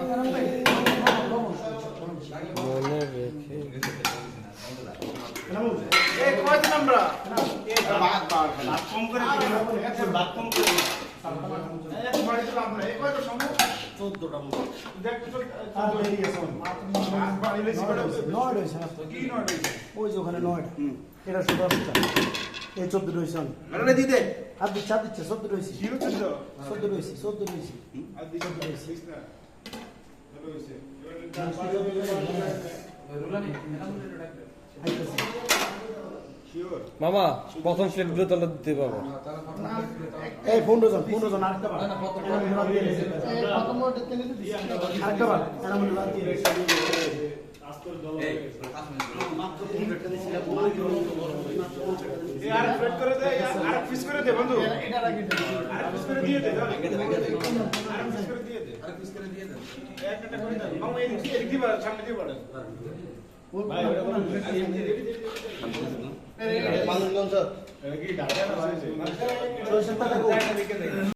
মনে রেখে ওই যে ওখানে 9টা এটা 10টা এই 14 রয়েছে আরে দিতে আর দিচ্ছে 14 রয়েছে 14 রয়েছে 14 রয়েছে আর দিতে প্লিজ না ভালো হইছে শিওর মামা প্রথম প্লেট গুলো তাহলে দিতে পারবো এই 15 জন আরেকটা বার আরেকটা বার এরা মনে বাদ দিয়ে এই আর ফিট করে দে আর ফিস করে দে বন্ধু আর ফিস করে দিয়ে দে আর ফিস করে দিয়ে দে একটা করে দে মামু এই দিবা সামনে দিয়ে পড়ে ভাই ওটা বলো এই কি ডাটা আছে